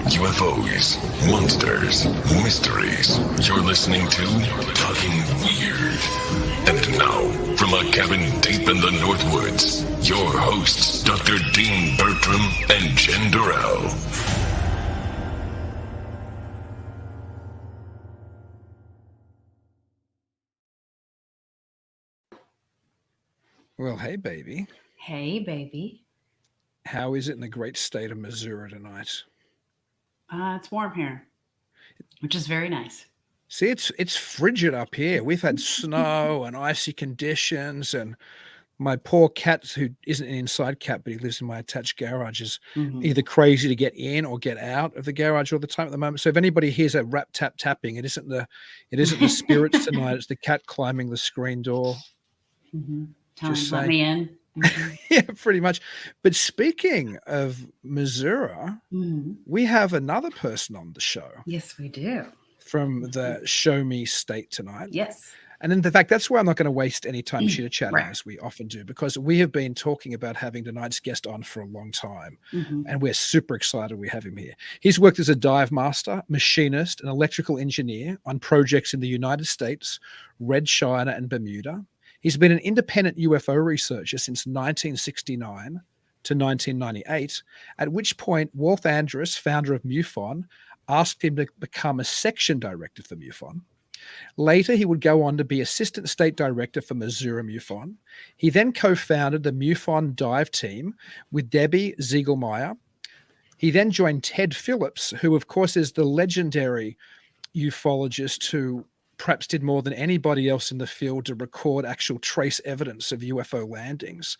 UFOs, monsters, mysteries. You're listening to Talking Weird. And now, from a cabin deep in the Northwoods, your hosts, Dr. Dean Bertram and Jen Durrell. Well, hey, baby. Hey, baby. How is it in the great state of Missouri tonight? It's warm here, which is very nice. See, it's frigid up here. We've had snow and icy conditions, and my poor cat, who isn't an inside cat, but he lives in my attached garage, is either crazy to get in or get out of the garage all the time at the moment. So if anybody hears a rap tap tapping, it isn't the spirits tonight. It's the cat climbing the screen door. Telling him, let me in. Yeah, pretty much. But speaking of Missouri, we have another person on the show. Yes, we do. From the Show Me State tonight. Yes. And in fact, that's why I'm not going to waste any time chitter-chatting, as we often do, because we have been talking about having tonight's guest on for a long time, and we're super excited we have him here. He's worked as a dive master, machinist, and electrical engineer on projects in the United States, Red China, and Bermuda. He's been an independent UFO researcher since 1969 to 1998, at which point Walt Andrus, founder of MUFON, asked him to become a section director for MUFON. Later, he would go on to be assistant state director for Missouri MUFON. He then co-founded the MUFON dive team with Debbie Ziegelmeyer. He then joined Ted Phillips, who, of course, is the legendary ufologist who perhaps did more than anybody else in the field to record actual trace evidence of UFO landings.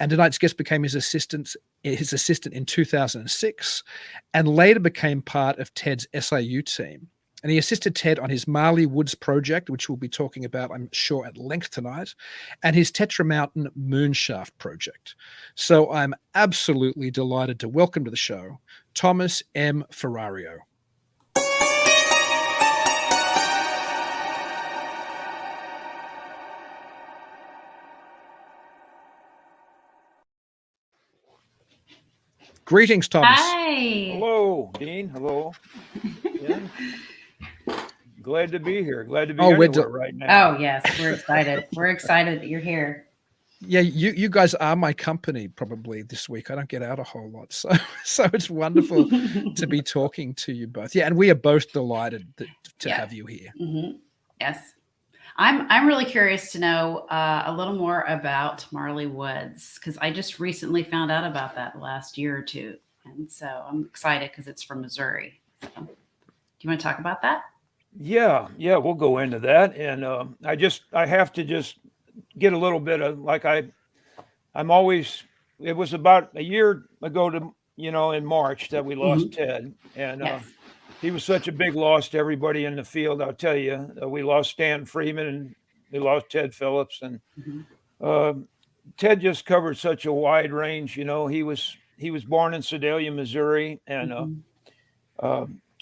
And tonight's guest became his assistant in 2006, and later became part of Ted's SIU team. And he assisted Ted on his Marley Woods project, which we'll be talking about, I'm sure, at length tonight, and his Tetra Mountain Moonshaft project. So I'm absolutely delighted to welcome to the show Thomas M. Ferrario. Greetings, Thomas. Hi. Hello, Dean. Hello. Yeah. Glad to be here. Glad to be here right now. Oh, yes. We're excited. We're excited that you're here. Yeah, you guys are my company probably this week. I don't get out a whole lot. So it's wonderful to be talking to you both. Yeah, and we are both delighted to have you here. Yes. I'm really curious to know a little more about Marley Woods, because I just recently found out about that last year or two. And so I'm excited because it's from Missouri. So, do you want to talk about that? Yeah, we'll go into that. And I have to just get a little bit of, like, I'm always, it was about a year ago in March that we lost Ted. And he was such a big loss to everybody in the field. I'll tell you, we lost Stan Freeman and we lost Ted Phillips. And Ted just covered such a wide range. He was born in Sedalia, Missouri. And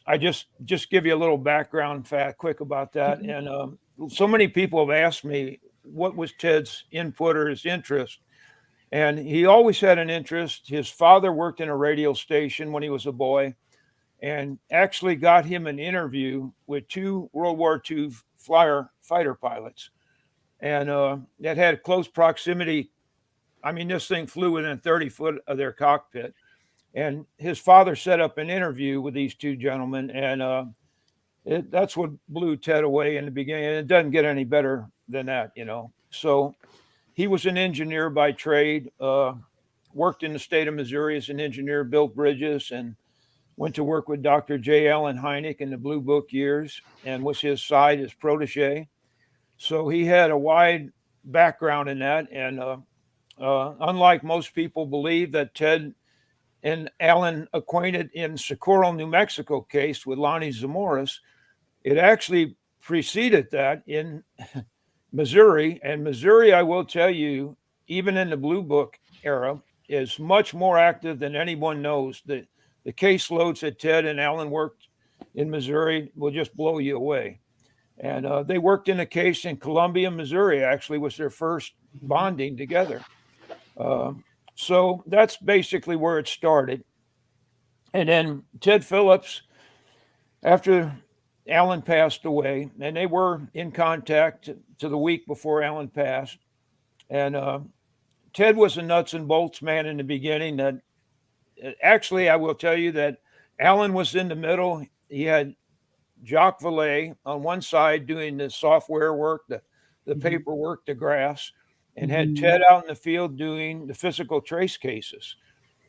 I just give you a little background quick about that. And so many people have asked me, what was Ted's input or his interest? And he always had an interest. His father worked in a radio station when he was a boy, and actually got him an interview with 2 World War II fighter pilots. And that had close proximity. I mean, this thing flew within 30 foot of their cockpit. And his father set up an interview with these 2 gentlemen. And that's what blew Ted away in the beginning. And it doesn't get any better than that, So he was an engineer by trade, worked in the state of Missouri as an engineer, built bridges, and went to work with Dr. J. Allen Hynek in the Blue Book years, and was his protege. So he had a wide background in that. And unlike most people believe that Ted and Allen acquainted in Socorro, New Mexico case with Lonnie Zamoras, it actually preceded that in Missouri. And Missouri, I will tell you, even in the Blue Book era, is much more active than anyone knows. The caseloads that Ted and Allen worked in Missouri will just blow you away. And they worked in a case in Columbia, Missouri, actually was their first bonding together. So that's basically where it started. And then Ted Phillips, after Alan passed away, and they were in contact to the week before Alan passed. And Ted was a nuts and bolts man in the beginning. That actually, I will tell you that Alan was in the middle. He had Jacques Valet on one side doing the software work, the paperwork, the graphs, and had Ted out in the field doing the physical trace cases,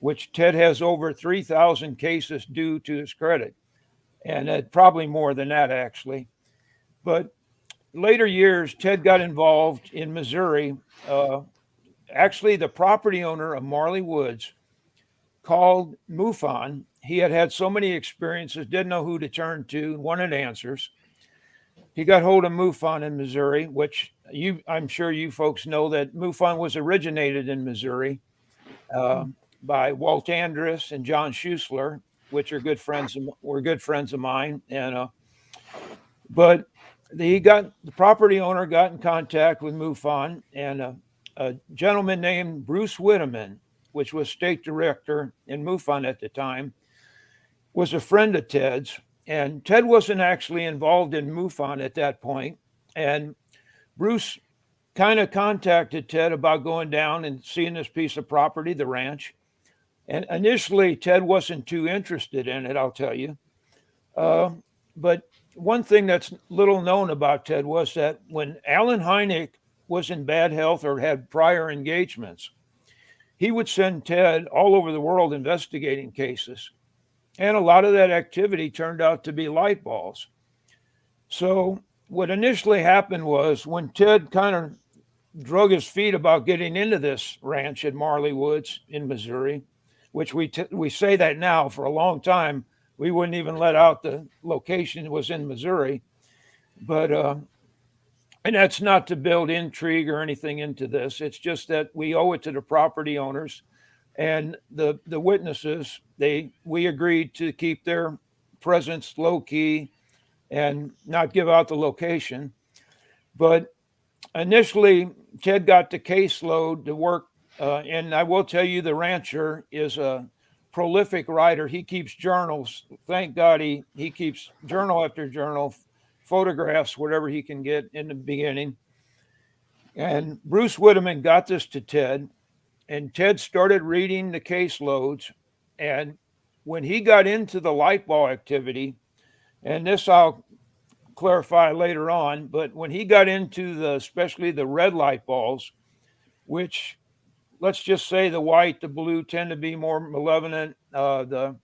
which Ted has over 3,000 cases due to his credit. And probably more than that, actually. But later years, Ted got involved in Missouri. Actually, the property owner of Marley Woods called MUFON. He had had so many experiences, didn't know who to turn to, wanted answers. He got hold of MUFON in Missouri, which I'm sure you folks know that MUFON was originated in Missouri by Walt Andrus and John Schuessler, which are good friends of mine. And but the property owner got in contact with MUFON, and a gentleman named Bruce Whitteman, which was state director in MUFON at the time, was a friend of Ted's. And Ted wasn't actually involved in MUFON at that point. And Bruce kind of contacted Ted about going down and seeing this piece of property, the ranch. And initially, Ted wasn't too interested in it, I'll tell you. But one thing that's little known about Ted was that when Alan Hynek was in bad health or had prior engagements, he would send Ted all over the world investigating cases. And a lot of that activity turned out to be light balls. So what initially happened was when Ted kind of drug his feet about getting into this ranch at Marley Woods in Missouri, which we say that now. For a long time, we wouldn't even let out the location was in Missouri. But, and that's not to build intrigue or anything into this. It's just that we owe it to the property owners and the witnesses. We agreed to keep their presence low key and not give out the location. But initially, Ted got the caseload to work. And I will tell you, the rancher is a prolific writer. He keeps journals. Thank God he keeps journal after journal, photographs, whatever he can get in the beginning. And Bruce Whitteman got this to Ted, and Ted started reading the caseloads. And when he got into the light ball activity, and this I'll clarify later on, but when he got into especially the red light balls, which let's just say the white, the blue tend to be more malevolent. The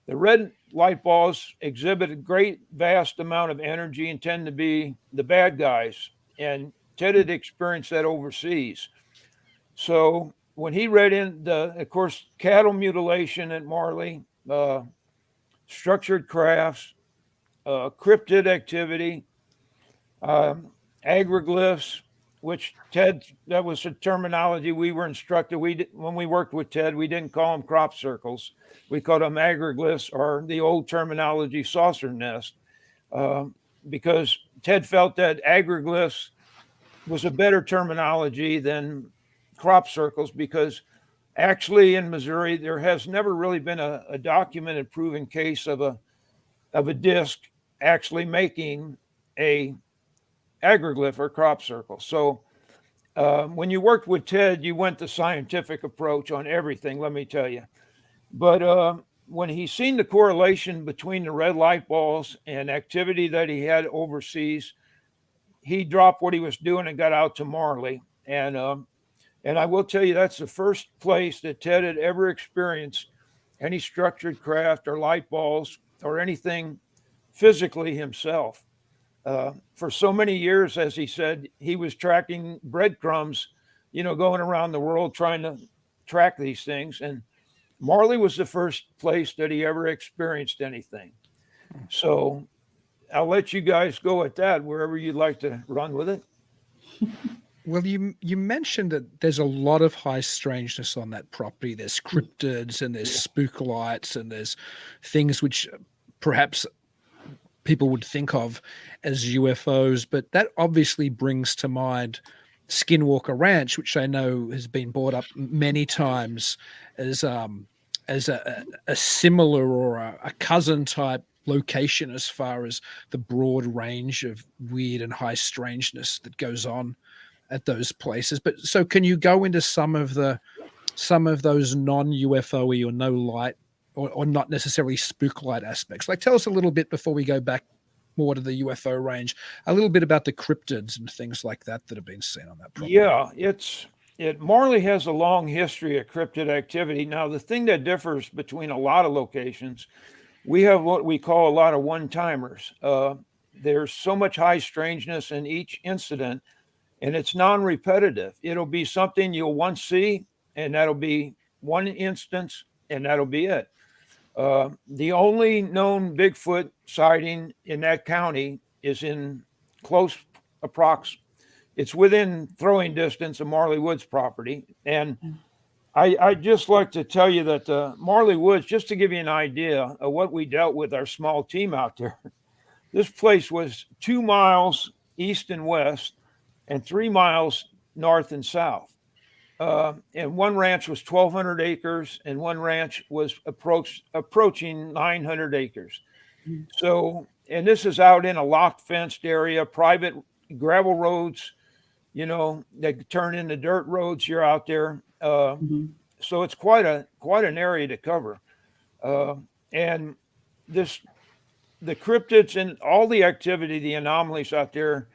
red light balls exhibit a great vast amount of energy and tend to be the bad guys. And Ted had experienced that overseas. So when he read of course, cattle mutilation at Marley, structured crafts, cryptid activity, agroglyphs, which that was a terminology we were instructed. When we worked with Ted, we didn't call them crop circles. We called them agroglyphs, or the old terminology, saucer nest, because Ted felt that agroglyphs was a better terminology than crop circles, because actually in Missouri, there has never really been a documented proven case of a disc actually making a agroglyph or crop circle. So when you worked with Ted, you went the scientific approach on everything, let me tell you. But when he seen the correlation between the red light balls and activity that he had overseas, he dropped what he was doing and got out to Marley. And I will tell you, that's the first place that Ted had ever experienced any structured craft or light balls or anything physically himself. For so many years, as he said, he was tracking breadcrumbs, going around the world trying to track these things. And Marley was the first place that he ever experienced anything. So I'll let you guys go at that, wherever you'd like to run with it. Well, you mentioned that there's a lot of high strangeness on that property. There's cryptids and there's spookalites and there's things which perhaps people would think of as UFOs, but that obviously brings to mind Skinwalker Ranch, which I know has been brought up many times as as a similar or a cousin type location as far as the broad range of weird and high strangeness that goes on at those places. But so can you go into some of those non-UFO-y or no light or not necessarily spook light aspects? Like, tell us a little bit before we go back more to the UFO range, a little bit about the cryptids and things like that have been seen on that property. Yeah, Marley has a long history of cryptid activity. Now, the thing that differs between a lot of locations, we have what we call a lot of one-timers. There's so much high strangeness in each incident, and it's non-repetitive. It'll be something you'll once see, and that'll be one instance, and that'll be it. The only known Bigfoot sighting in that county is in close approx. It's within throwing distance of Marley Woods property. And I just like to tell you that Marley Woods, just to give you an idea of what we dealt with our small team out there, this place was 2 miles east and west and 3 miles north and south. And one ranch was 1,200 acres and one ranch was approaching 900 acres. So, and this is out in a locked fenced area, private gravel roads, that turn into dirt roads. You're out there. So it's quite an area to cover. And the cryptids and all the activity, the anomalies out there,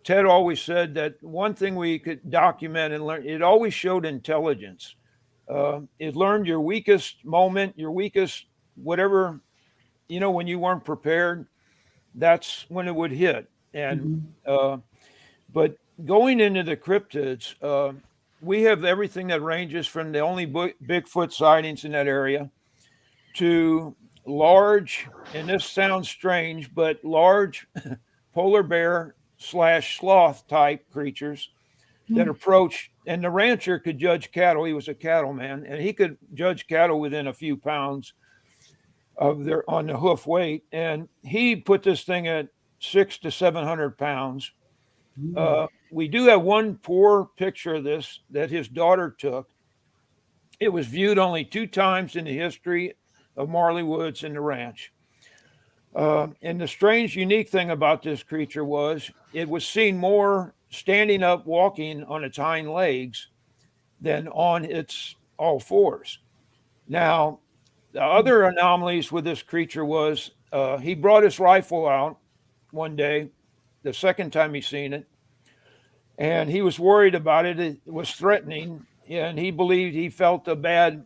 Ted always said that one thing we could document and learn, it always showed intelligence. It learned your weakest moment, your weakest, whatever, when you weren't prepared, that's when it would hit. And, but going into the cryptids, we have everything that ranges from the only Bigfoot sightings in that area to large, and this sounds strange, but large polar bear / sloth type creatures that approach, and the rancher could judge cattle. He was a cattleman, and he could judge cattle within a few pounds of on the hoof weight. And he put this thing at 600 to 700 pounds. We do have one poor picture of this that his daughter took. It was viewed only 2 times in the history of Marley Woods and the ranch. And the strange, unique thing about this creature was it was seen more standing up, walking on its hind legs than on its all fours. Now, the other anomalies with this creature was he brought his rifle out one day, the second time he seen it, and he was worried about it. It was threatening, and he believed he felt a bad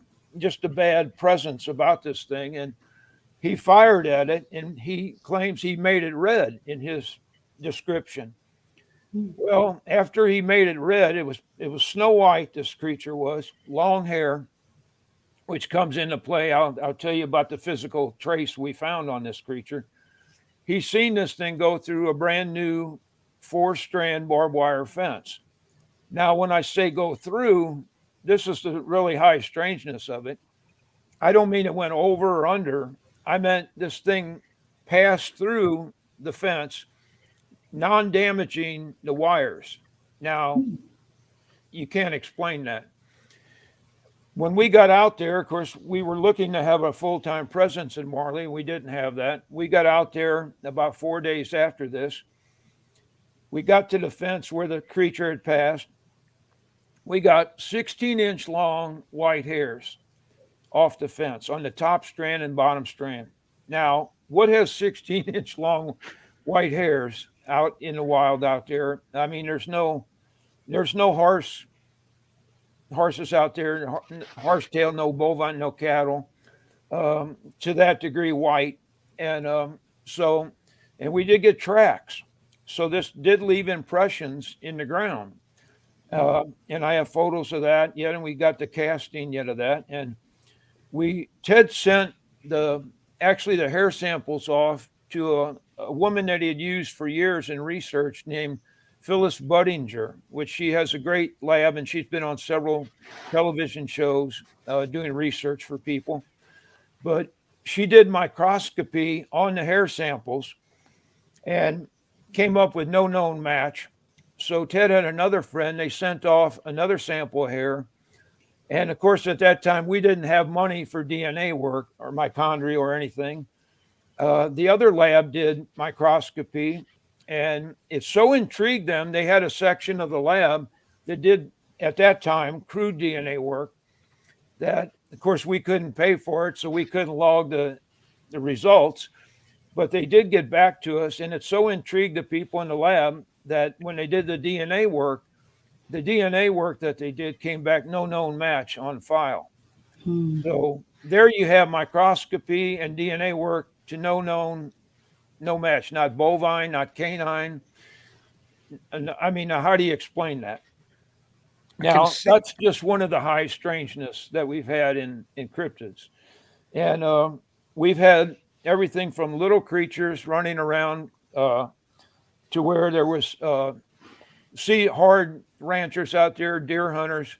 presence about this thing. And he fired at it, and he claims he made it red in his description. Well, after he made it red, it was snow white. This creature was long hair, which comes into play. I'll tell you about the physical trace we found on this creature. He's seen this thing go through a brand new 4-strand barbed wire fence. Now, when I say go through, this is the really high strangeness of it. I don't mean it went over or under. I meant this thing passed through the fence, non-damaging the wires. Now, you can't explain that. When we got out there, of course, we were looking to have a full-time presence in Marley. We didn't have that. We got out there about 4 days after this. We got to the fence where the creature had passed. We got 16-inch long white hairs off the fence on the top strand and bottom strand. Now, what has 16-inch long white hairs out in the wild out there? I mean, there's no horses out there, horsetail, no bovine, no cattle, to that degree white. And and we did get tracks. So this did leave impressions in the ground. And I have photos of that yet, and we got the casting yet of that. And Ted sent the hair samples off to a woman that he had used for years in research named Phyllis Budinger, which she has a great lab, and she's been on several television shows doing research for people. But she did microscopy on the hair samples and came up with no known match. So Ted had another friend. They sent off another sample of hair, And of course, at that time, we didn't have money for DNA work or mitochondria or anything. The other lab did microscopy, and it so intrigued them, they had a section of the lab that did, at that time, crude DNA work that, of course, we couldn't pay for it, so we couldn't log the results. But they did get back to us, and it so intrigued the people in the lab that when they did the DNA work that they did came back no known match on file. So there you have microscopy and DNA work to no match, not bovine, not canine. And I mean, now how do you explain that? Now, that's just one of the high strangeness that we've had in cryptids. And we've had everything from little creatures running around to where there was hard ranchers out there, deer hunters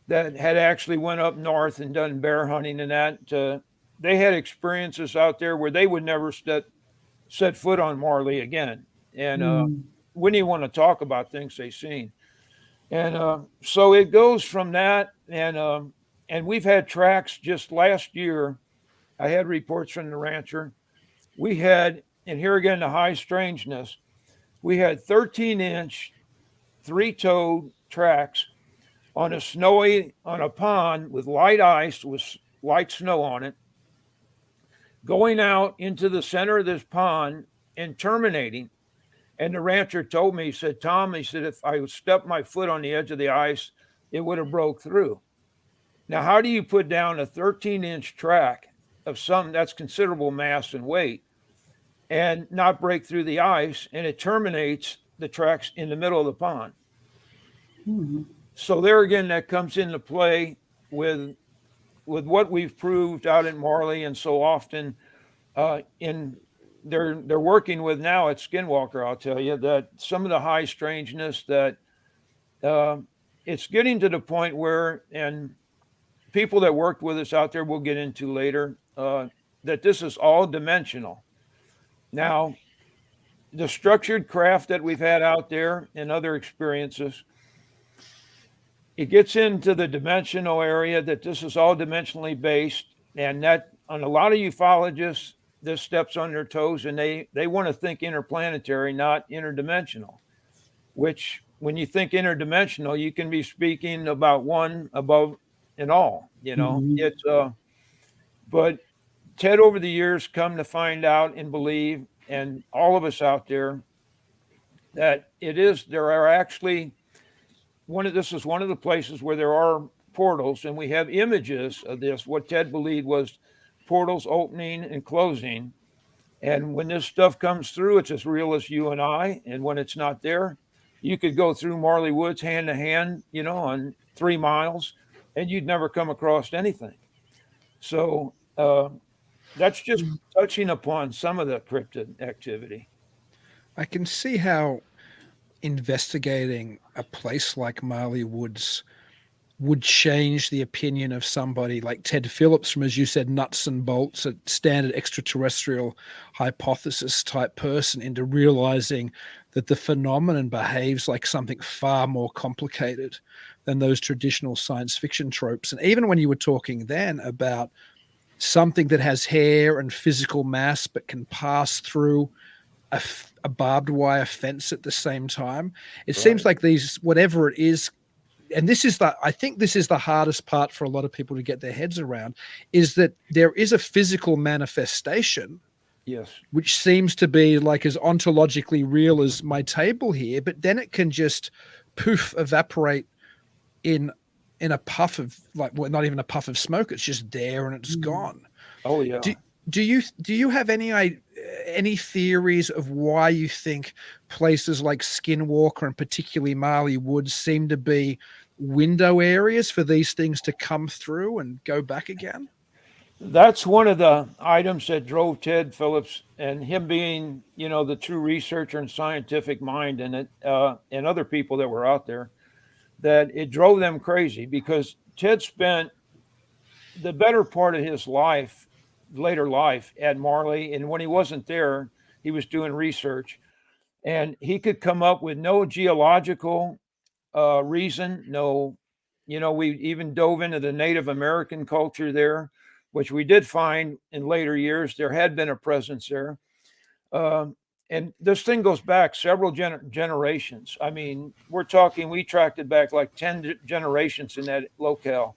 that had actually went up north and done bear hunting and that. They had experiences out there where they would never set foot on Marley again. And wouldn't even want to talk about things they've seen. And so it goes from that. And we've had tracks just last year. I had reports from the rancher. We had, and here again, the high strangeness, we had 13-inch, 3-toed tracks on a pond with light ice, with light snow on it, going out into the center of this pond and terminating. And the rancher told me, he said, Tom, he said, if I stepped my foot on the edge of the ice, it would have broke through. Now, how do you put down a 13-inch track of something that's considerable mass and weight and not break through the ice, and it terminates the tracks in the middle of the pond? So there again, that comes into play with what we've proved out at Marley, and so often they're working with now at Skinwalker. I'll tell you that some of the high strangeness that it's getting to the point where, and people that worked with us out there we'll get into later, that this is all dimensional. Now, the structured craft that we've had out there and other experiences, it gets into the dimensional area that this is all dimensionally based, and that on a lot of ufologists, this steps on their toes, and they want to think interplanetary, not interdimensional, which when you think interdimensional, you can be speaking about one above and all, it's, but Ted over the years come to find out and believe, and all of us out there, that there are actually this is one of the places where there are portals, and we have images of this, what Ted believed was portals opening and closing. And when this stuff comes through, it's as real as you and I. And when it's not there, you could go through Marley Woods hand to hand, on 3 miles, and you'd never come across anything. So that's just touching upon some of the cryptid activity. I can see how investigating a place like Marley Woods would change the opinion of somebody like Ted Phillips from, as you said, nuts and bolts, a standard extraterrestrial hypothesis type person, into realizing that the phenomenon behaves like something far more complicated than those traditional science fiction tropes. And even when you were talking then about something that has hair and physical mass but can pass through a barbed wire fence at the same time, it seems like these, whatever it is, and I think this is the hardest part for a lot of people to get their heads around, is that there is a physical manifestation, yes, which seems to be like as ontologically real as my table here, but then it can just poof, evaporate in a puff of, not even a puff of smoke. It's just there and it's gone. Oh yeah. Do you have any theories of why you think places like Skinwalker and particularly Marley Woods seem to be window areas for these things to come through and go back again? That's one of the items that drove Ted Phillips, and him being, the true researcher and scientific mind in it, and other people that were out there, that it drove them crazy, because Ted spent the better part of his later life at Marley, and when he wasn't there, he was doing research, and he could come up with no geological reason, no we even dove into the Native American culture there, which we did find in later years. There had been a presence there. And this thing goes back several generations. I mean, we tracked it back like 10 generations in that locale.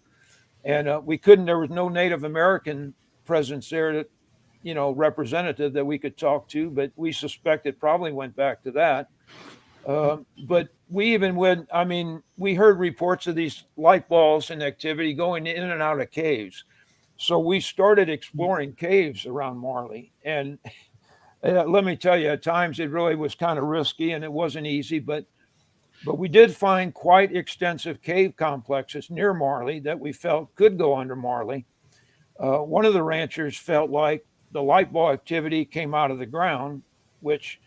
And there was no Native American presence there that, representative that we could talk to, but we suspect it probably went back to that. But we heard reports of these light balls and activity going in and out of caves. So we started exploring caves around Marley. And let me tell you, at times it really was kind of risky and it wasn't easy, but we did find quite extensive cave complexes near Marley that we felt could go under Marley. One of the ranchers felt like the light ball activity came out of the ground, which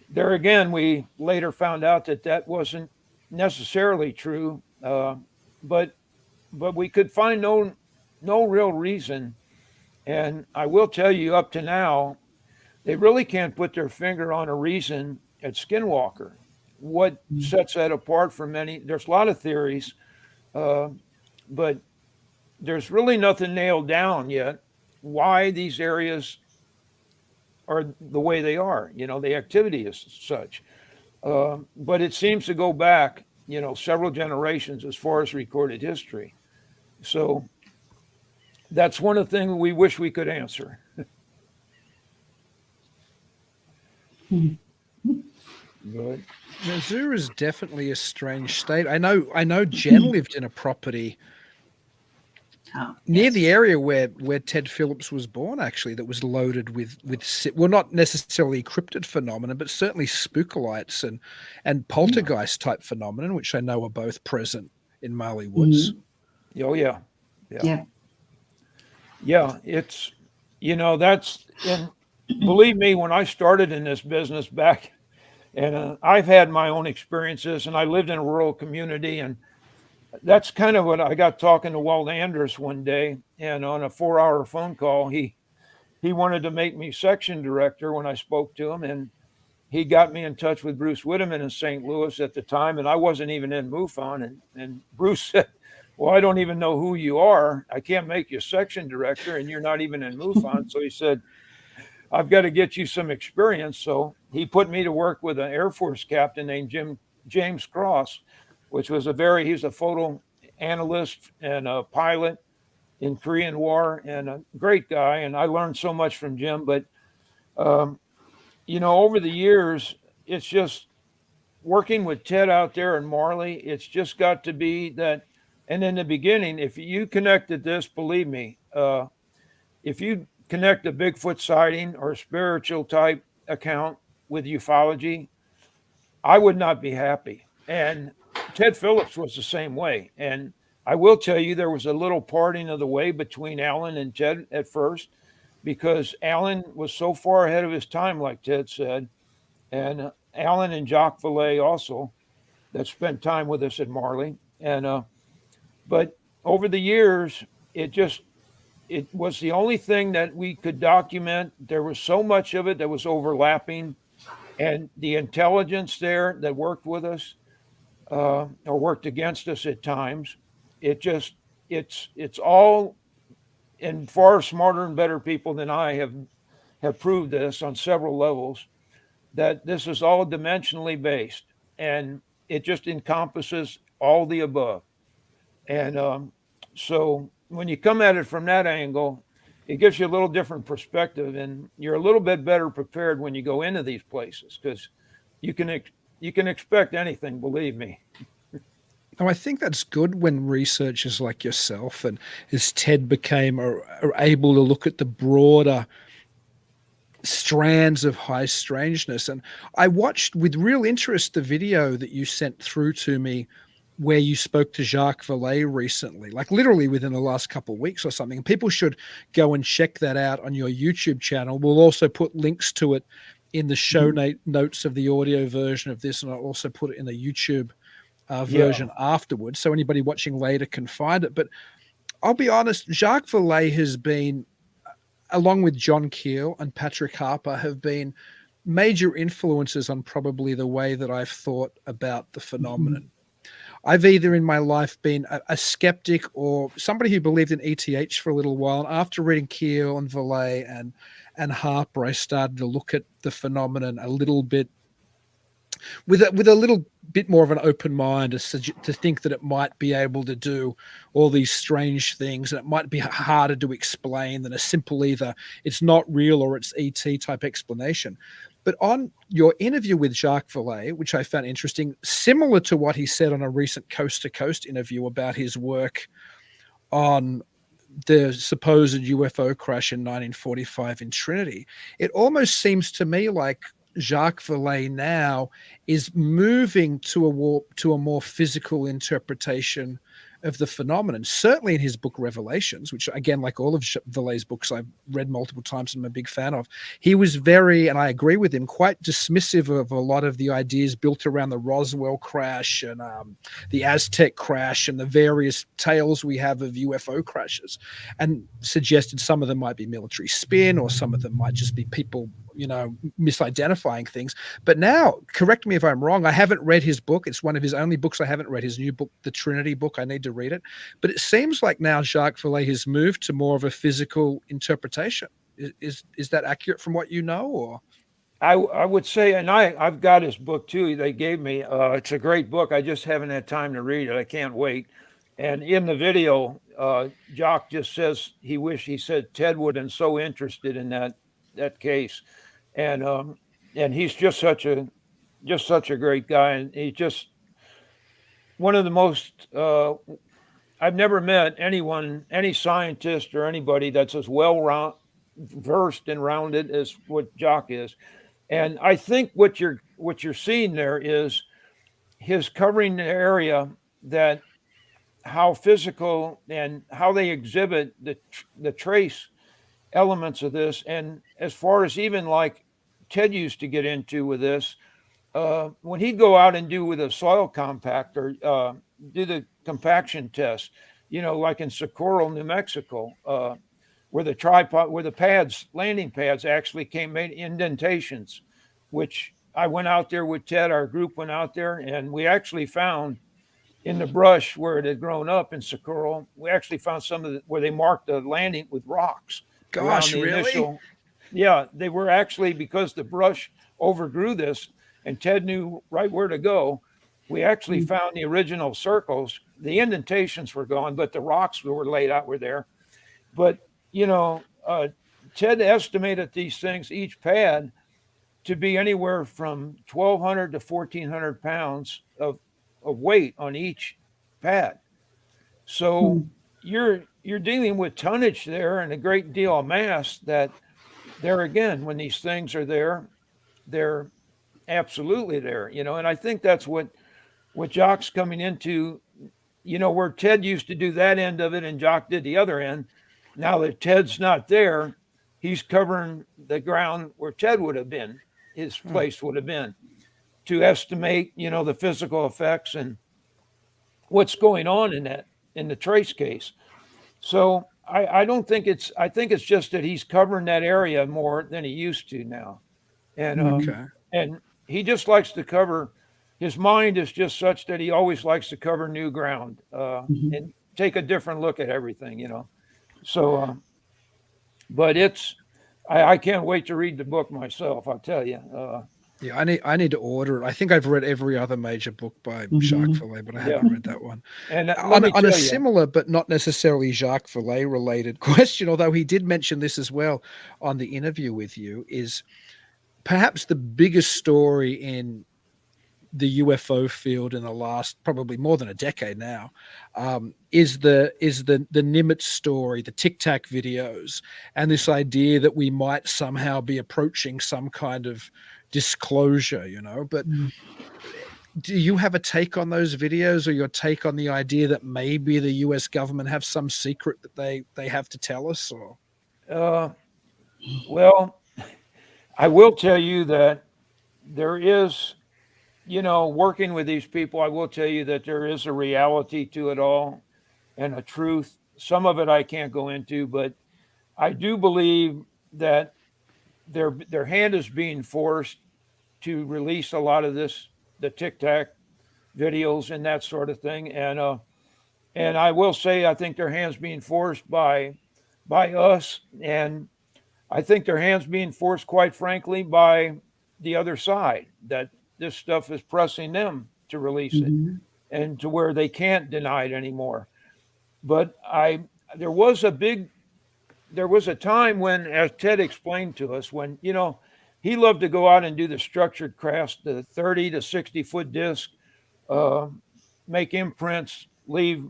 there again, we later found out that wasn't necessarily true, but we could find no real reason. And I will tell you, up to now, they really can't put their finger on a reason at Skinwalker. What sets that apart from many? There's a lot of theories, but there's really nothing nailed down yet why these areas are the way they are. The activity is such. But it seems to go back, several generations as far as recorded history. So that's one of the things we wish we could answer. Good. Missouri is definitely a strange state. I know Jen lived in a property near the area where Ted Phillips was born, actually, that was loaded with not necessarily cryptid phenomenon, but certainly spookalites and poltergeist type phenomenon, which I know are both present in Marley Woods. Oh yeah. It's and believe me, when I started in this business back, and I've had my own experiences, and I lived in a rural community, and that's kind of what I got talking to Walt Anders one day, and on a 4-hour phone call, he wanted to make me section director when I spoke to him, and he got me in touch with Bruce Whitteman in St. Louis at the time, and I wasn't even in MUFON, and Bruce said, well, I don't even know who you are. I can't make you section director, and you're not even in MUFON. So he said, I've got to get you some experience. So he put me to work with an Air Force captain named James Cross, which was he's a photo analyst and a pilot in Korean War and a great guy. And I learned so much from Jim. But, over the years, it's just working with Ted out there in Marley. It's just got to be that. And in the beginning, if you connected this, believe me, if you connect a Bigfoot sighting or a spiritual type account with ufology, I would not be happy. And Ted Phillips was the same way. And I will tell you, there was a little parting of the way between Alan and Ted at first, because Alan was so far ahead of his time, like Ted said. And Alan and Jacques Valet also, that spent time with us at Marley. And but over the years, it was the only thing that we could document. There was so much of it that was overlapping, and the intelligence there that worked with us or worked against us at times, it's all, and far smarter and better people than I have proved this on several levels, that this is all dimensionally based, and it just encompasses all the above. And so when you come at it from that angle, it gives you a little different perspective, and you're a little bit better prepared when you go into these places, because you can expect anything, believe me. Oh, I think that's good when researchers like yourself and as Ted became are able to look at the broader strands of high strangeness. And I watched with real interest the video that you sent through to me where you spoke to Jacques Valet recently, like literally within the last couple of weeks or something. People should go and check that out on your YouTube channel. We'll also put links to it in the show notes of the audio version of this, and I'll also put it in the YouTube version afterwards, so anybody watching later can find it. But I'll be honest, Jacques Valet has been, along with John Keel and Patrick Harper, have been major influences on probably the way that I've thought about the phenomenon. I've either in my life been a skeptic or somebody who believed in ETH for a little while. And after reading Keel and Valet and Harper, I started to look at the phenomenon a little bit with a little bit more of an open mind to think that it might be able to do all these strange things, and it might be harder to explain than a simple either it's not real or it's ET type explanation. But on your interview with Jacques Valet, which I found interesting, similar to what he said on a recent Coast to Coast interview about his work on the supposed UFO crash in 1945 in Trinity, it almost seems to me like Jacques Valet now is moving to a more physical interpretation of the phenomenon. Certainly in his book Revelations, which again, like all of Valet's books, I've read multiple times and I'm a big fan of, he was very, and I agree with him, quite dismissive of a lot of the ideas built around the Roswell crash and the Aztec crash and the various tales we have of UFO crashes, and suggested some of them might be military spin or some of them might just be people, misidentifying things. But now, correct me if I'm wrong, I haven't read his book. It's one of his only books I haven't read, his new book, the Trinity Book. I need to read it. But it seems like now Jacques Valet has moved to more of a physical interpretation. Is that accurate from what you know? Or I would say, and I've got his book too. They gave me. It's a great book. I just haven't had time to read it. I can't wait. And in the video, Jacques just says he said Ted would and so interested in that case, and he's just such a great guy, and he's just one of the most. I've never met any scientist or anybody that's as well versed and rounded as what Jacques is. And I think what you're seeing there is his covering the area that how physical and how they exhibit the trace elements of this. And as far as even like Ted used to get into with this, when he'd go out and do with a soil compactor, do the compaction test, like in Socorro, New Mexico, where the landing pads actually made indentations, which I went out there with Ted, our group went out there, and we actually found in the brush where it had grown up in Socorro, we actually found where they marked the landing with rocks. Gosh, really? Yeah, they were actually, because the brush overgrew this and Ted knew right where to go. We actually found the original circles. The indentations were gone, but the rocks that were laid out were there. But, Ted estimated these things, each pad, to be anywhere from 1,200 to 1,400 pounds of weight on each pad. So you're dealing with tonnage there and a great deal of mass that there again, when these things are there, they're absolutely there, and I think that's what Jacques coming into, where Ted used to do that end of it and Jacques did the other end. Now that Ted's not there, he's covering the ground where Ted would have been, his place would have been, to estimate, the physical effects and what's going on in the trace case. So I think it's just that he's covering that area more than he used to now. And, and he just likes to cover, his mind is just such that he always likes to cover new ground, and take a different look at everything, So, but I can't wait to read the book myself. I'll tell you. Yeah, I need to order it. I think I've read every other major book by Jacques Valet, but I haven't read that one. And on a similar, but not necessarily Jacques Valet related question, although he did mention this as well on the interview with you, is perhaps the biggest story in the UFO field in the last probably more than a decade now, is the Nimitz story, the Tic Tac videos, and this idea that we might somehow be approaching some kind of disclosure, but do you have a take on those videos, or your take on the idea that maybe the US government have some secret that they have to tell us? Or well, I will tell you that there is, working with these people, I will tell you that there is a reality to it all and a truth. Some of it I can't go into, but I do believe that their hand is being forced to release a lot of this, the Tic Tac videos and that sort of thing. And I will say, I think their hands being forced by us, and I think their hands being forced, quite frankly, by the other side, that this stuff is pressing them to release it Mhm. and to where they can't deny it anymore. But there was a time when, as Ted explained to us, when, he loved to go out and do the structured crafts, the 30 to 60-foot disc, uh, make imprints, leave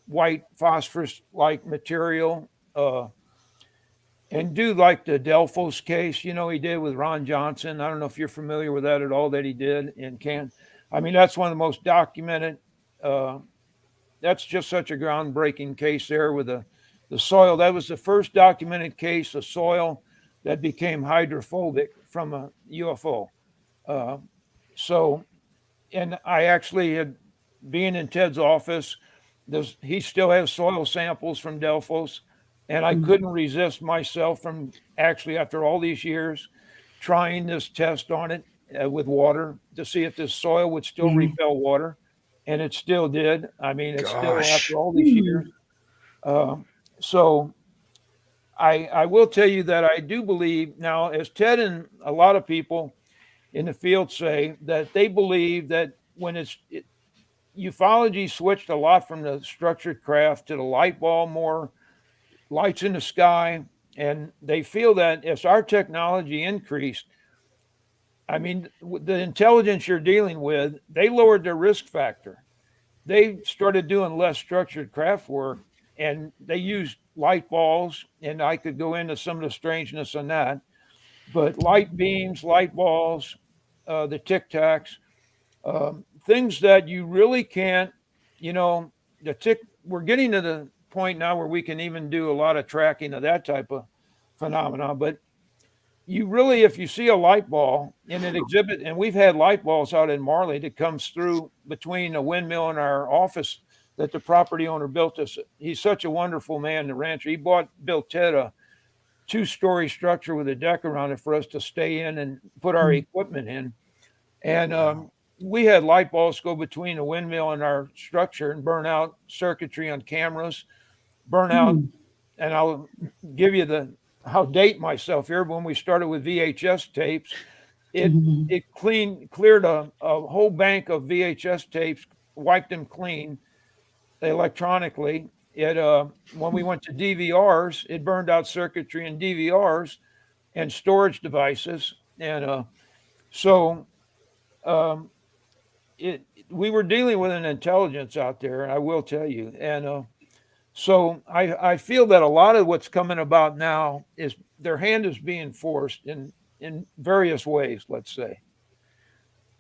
white phosphorus like material, and do like the Delphos case, he did with Ron Johnson. I don't know if you're familiar with that at all, that he did in Can. I mean, that's one of the most documented. Uh, that's just such a groundbreaking case there with the soil. That was the first documented case of soil that became hydrophobic from a UFO. Uh, so, and I actually had, being in Ted's office, he still has soil samples from Delphos, and I Mhm. couldn't resist myself from actually, after all these years, trying this test on it with water to see if this soil would still Yeah. repel water, and it still did. I mean, it's still, after Gosh. all these years. Mm. So I will tell you that I do believe now, as Ted and a lot of people in the field say, that they believe that when ufology switched a lot from the structured craft to the light ball, more lights in the sky, and they feel that as our technology increased, I mean, the intelligence you're dealing with, they lowered their risk factor. They started doing less structured craft work, and they used light balls, and I could go into some of the strangeness on that, but light beams, light balls, the tic tacs, things that you really can't, we're getting to the point now where we can even do a lot of tracking of that type of phenomena. But you really, if you see a light ball in an exhibit, and we've had light balls out in Marley that comes through between a windmill and our office that the property owner built us. He's such a wonderful man, the rancher. He built Ted a 2-story structure with a deck around it for us to stay in and put our Mm. equipment in. And we had light balls go between the windmill and our structure and burn out circuitry on cameras, burn out. Mm. And I'll give you I'll date myself here. When we started with VHS tapes, it Mhm. it cleared a whole bank of VHS tapes, wiped them clean electronically. When we went to DVRs, it burned out circuitry in DVRs and storage devices. And so um, we were dealing with an intelligence out there, I will tell you. And so I feel that a lot of what's coming about now is their hand is being forced in various ways, let's say.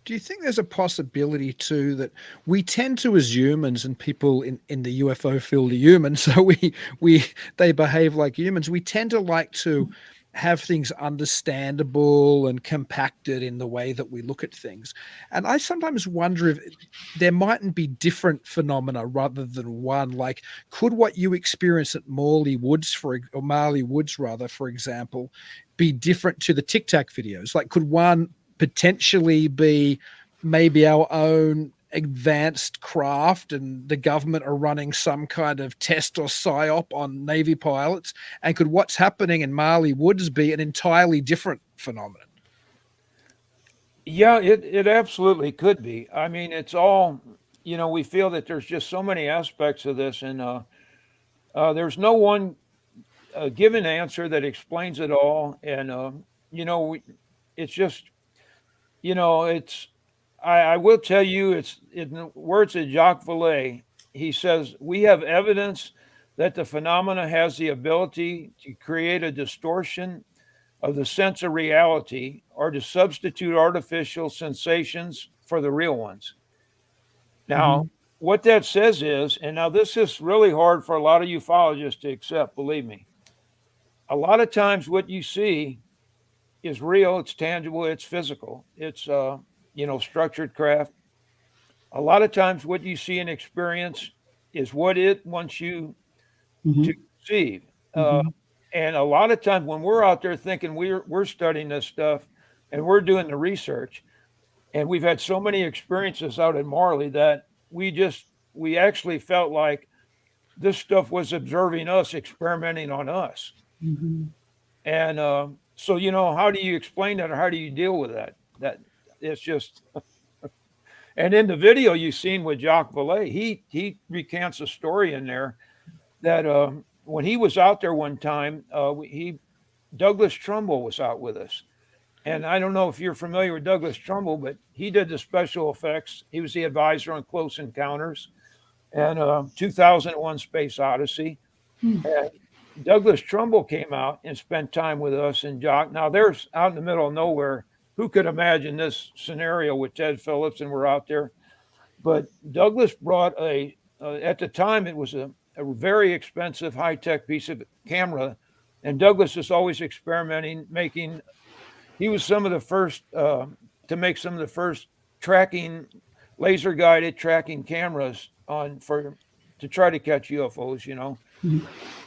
Do you think there's a possibility too that we tend to, as humans, and people in the UFO field are humans, so they behave like humans. We tend to like to have things understandable and compacted in the way that we look at things. And I sometimes wonder if there mightn't be different phenomena rather than one. Like, could what you experience at Marley Woods rather, for example, be different to the Tic Tac videos? Like, could one potentially be maybe our own advanced craft and the government are running some kind of test or psyop on Navy pilots? And could what's happening in Marley Woods be an entirely different phenomenon? Yeah, it absolutely could be. I mean, it's all, we feel that there's just so many aspects of this, and there's no one given answer that explains it all. And, it's just, it's, I will tell you, it's in the words of Jacques Valet. He says, we have evidence that the phenomena has the ability to create a distortion of the sense of reality or to substitute artificial sensations for the real ones. Now, Mhm. what that says is, and now this is really hard for a lot of ufologists to accept, believe me. A lot of times what you see is real, it's tangible, it's physical, it's structured craft. A lot of times what you see and experience is what it wants you to Mhm. perceive. Mhm. And a lot of times when we're out there thinking we're studying this stuff and we're doing the research, And we've had so many experiences out at Marley that we actually felt like this stuff was observing us, experimenting on us. And so, you know, how do you explain that, or how do you deal with that? That it's just, and in the video you've seen with Jacques Valet, he recants a story in there that when he was out there one time, Douglas Trumbull was out with us. And I don't know if you're familiar with Douglas Trumbull, but he did the special effects. He was the advisor on Close Encounters and 2001 Space Odyssey. And Douglas Trumbull came out and spent time with us and Jock. Now, there's out in the middle of nowhere. Who could imagine this scenario with Ted Phillips, and we're out there? But Douglas brought at the time, it was a very expensive, high-tech piece of camera. And Douglas is always experimenting, he was some of the first to make some of the first laser guided tracking cameras to try to catch UFOs, you know.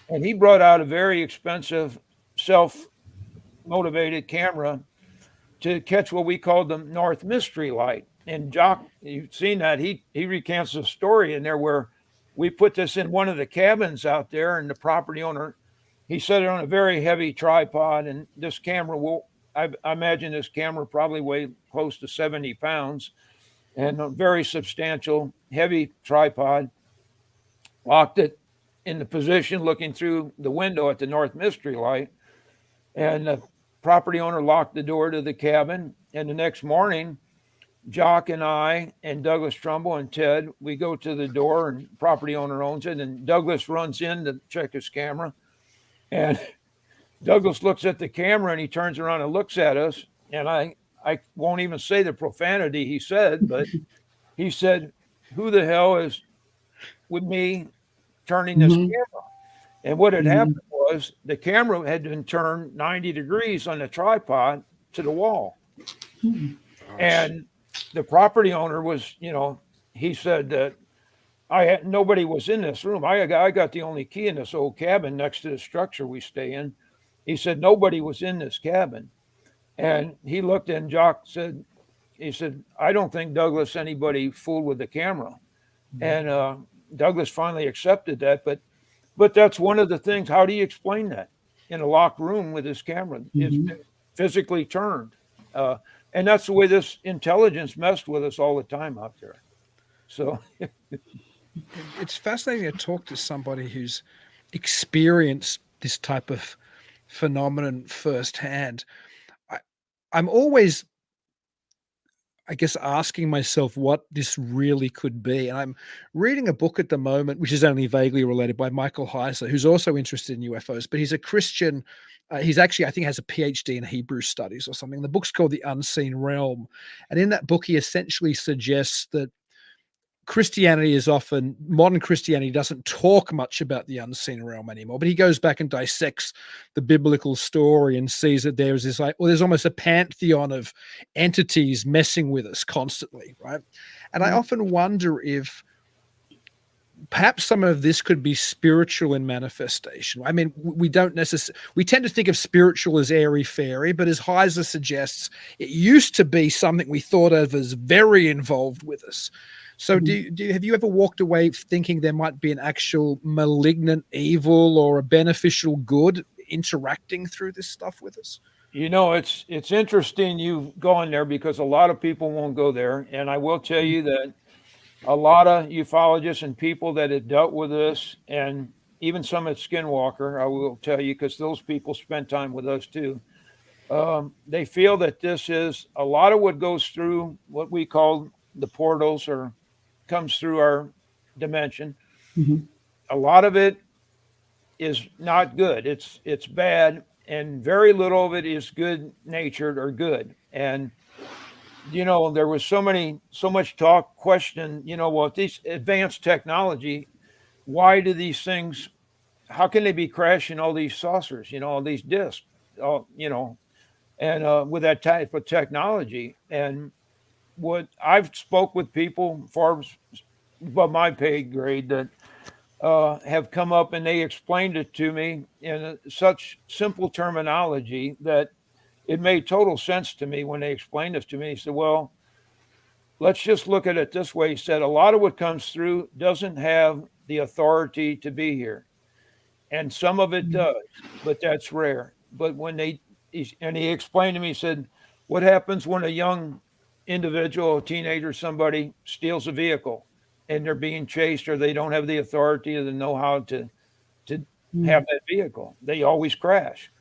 And he brought out a very expensive self-motivated camera to catch what we called the North Mystery Light. And Jock, you've seen that, he recants a story in there where we put this in one of the cabins out there, and the property owner, he set it on a very heavy tripod, and this camera I imagine this camera probably weighed close to 70 pounds, and a very substantial, heavy tripod. Locked it in the position looking through the window at the North Mystery Light, and the property owner locked the door to the cabin. And the next morning, Jock and I and Douglas Trumbull and Ted, we go to the door, and property owner owns it, and Douglas runs in to check his camera, and Douglas looks at the camera and he turns around and looks at us. And I won't even say the profanity he said, but he said, "Who the hell is with me turning this camera?" And what had happened was the camera had been turned 90 degrees on the tripod to the wall. And the property owner was, you know, he said that nobody was in this room. I got the only key in this old cabin next to the structure we stay in. He said nobody was in this cabin. And he looked, and Jock said, "I don't think Douglas anybody fooled with the camera." And Douglas finally accepted that. But that's one of the things. How do you explain that in a locked room with his camera? It's been physically turned. And that's the way this intelligence messed with us all the time out there. So it's fascinating to talk to somebody who's experienced this type of phenomenon firsthand. I'm always, I guess, asking myself what this really could be. And I'm reading a book at the moment, which is only vaguely related, by Michael Heiser, who's also interested in UFOs, but he's a Christian. He's actually, I think, has a PhD in Hebrew studies or something. The book's called The Unseen Realm. And in that book, he essentially suggests that modern Christianity doesn't talk much about the unseen realm anymore, but he goes back and dissects the biblical story and sees that there's there's almost a pantheon of entities messing with us constantly, right? And I often wonder if perhaps some of this could be spiritual in manifestation. I mean, we tend to think of spiritual as airy-fairy, but as Heiser suggests, it used to be something we thought of as very involved with us. So have you ever walked away thinking there might be an actual malignant evil or a beneficial good interacting through this stuff with us? You know, it's interesting you've gone there, because a lot of people won't go there. And I will tell you that a lot of ufologists and people that have dealt with this, and even some at Skinwalker, I will tell you, because those people spend time with us too, they feel that this is a lot of what goes through what we call the portals, or comes through our dimension. A lot of it is not good. It's bad, and very little of it is good natured or good. And you know, there was so much talk, question, you know, well, these advanced technology, why do these things, how can they be crashing all these saucers, you know, all these discs, you know, and with that type of technology? And what I've spoke with people far above my pay grade that have come up, and they explained it to me in such simple terminology that it made total sense to me when they explained this to me. He said, well, let's just look at it this way. He said, a lot of what comes through doesn't have the authority to be here. And some of it does, but that's rare. But when he explained to me, he said, what happens when a young individual, a teenager, somebody steals a vehicle and they're being chased, or they don't have the authority or the know-how to have that vehicle? They always crash.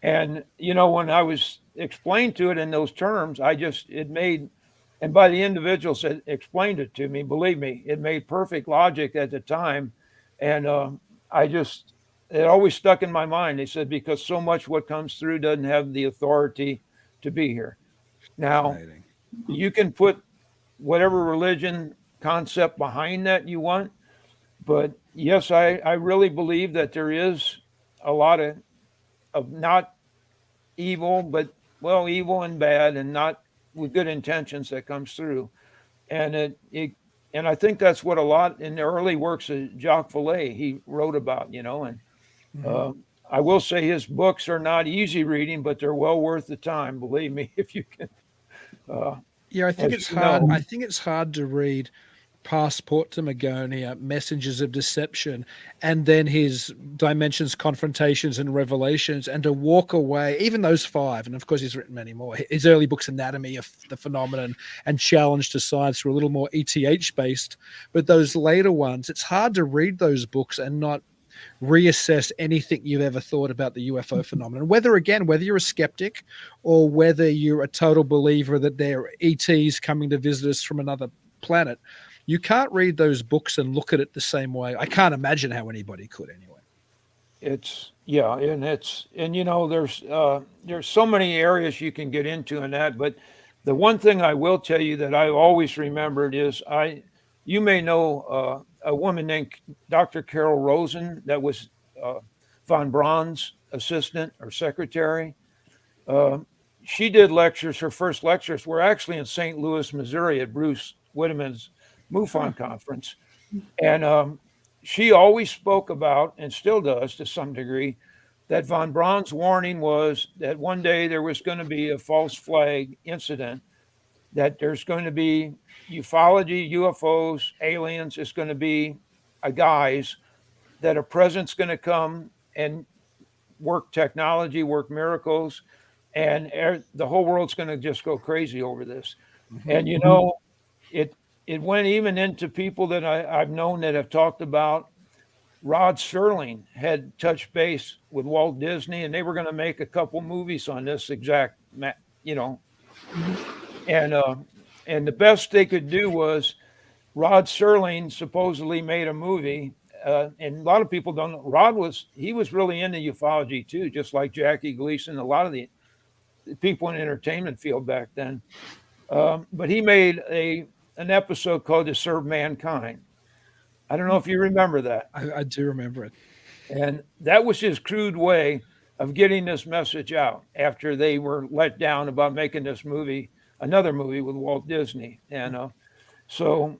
And, when I was explained to it in those terms, and by the individual said, explained it to me, believe me, it made perfect logic at the time. And it always stuck in my mind. They said, because so much what comes through doesn't have the authority to be here. Now, you can put whatever religion concept behind that you want. But yes, I really believe that there is a lot of not evil, but evil and bad and not with good intentions that comes through. And and I think that's what a lot in the early works of Jacques Valet, he wrote about, and I will say his books are not easy reading, but they're well worth the time. Believe me, if you can. I think it's hard. I think it's hard to read Passport to Magonia, Messengers of Deception, and then his Dimensions, Confrontations, and Revelations, and to walk away, even those 5, and of course he's written many more. His early books, Anatomy of the Phenomenon and Challenge to Science, were a little more ETH based, but those later ones, it's hard to read those books and not reassess anything you've ever thought about the UFO phenomenon, whether you're a skeptic or whether you're a total believer that they're ETs coming to visit us from another planet. You can't read those books and look at it the same way. I can't imagine how anybody could anyway. There's so many areas you can get into in that, but the one thing I will tell you that I always remembered is you may know a woman named Dr. Carol Rosen that was von Braun's assistant or secretary. She did lectures. Her first lectures were actually in St. Louis, Missouri at Bruce Whitteman's MUFON conference. And she always spoke about, and still does to some degree, that von Braun's warning was that one day there was going to be a false flag incident, that there's going to be ufology, UFOs, aliens. It's going to be a guise, that a presence going to come and work technology, work miracles, and the whole world's going to just go crazy over this. And it went even into people that I've known that have talked about. Rod Serling had touched base with Walt Disney, and they were going to make a couple movies on this exact, and the best they could do was Rod Serling supposedly made a movie, and a lot of people don't know. He was really into ufology too, just like Jackie Gleason, a lot of the people in the entertainment field back then. But he made an episode called To Serve Mankind. I don't know if you remember that. I do remember it. And that was his crude way of getting this message out after they were let down about making this movie, another movie with Walt Disney. And so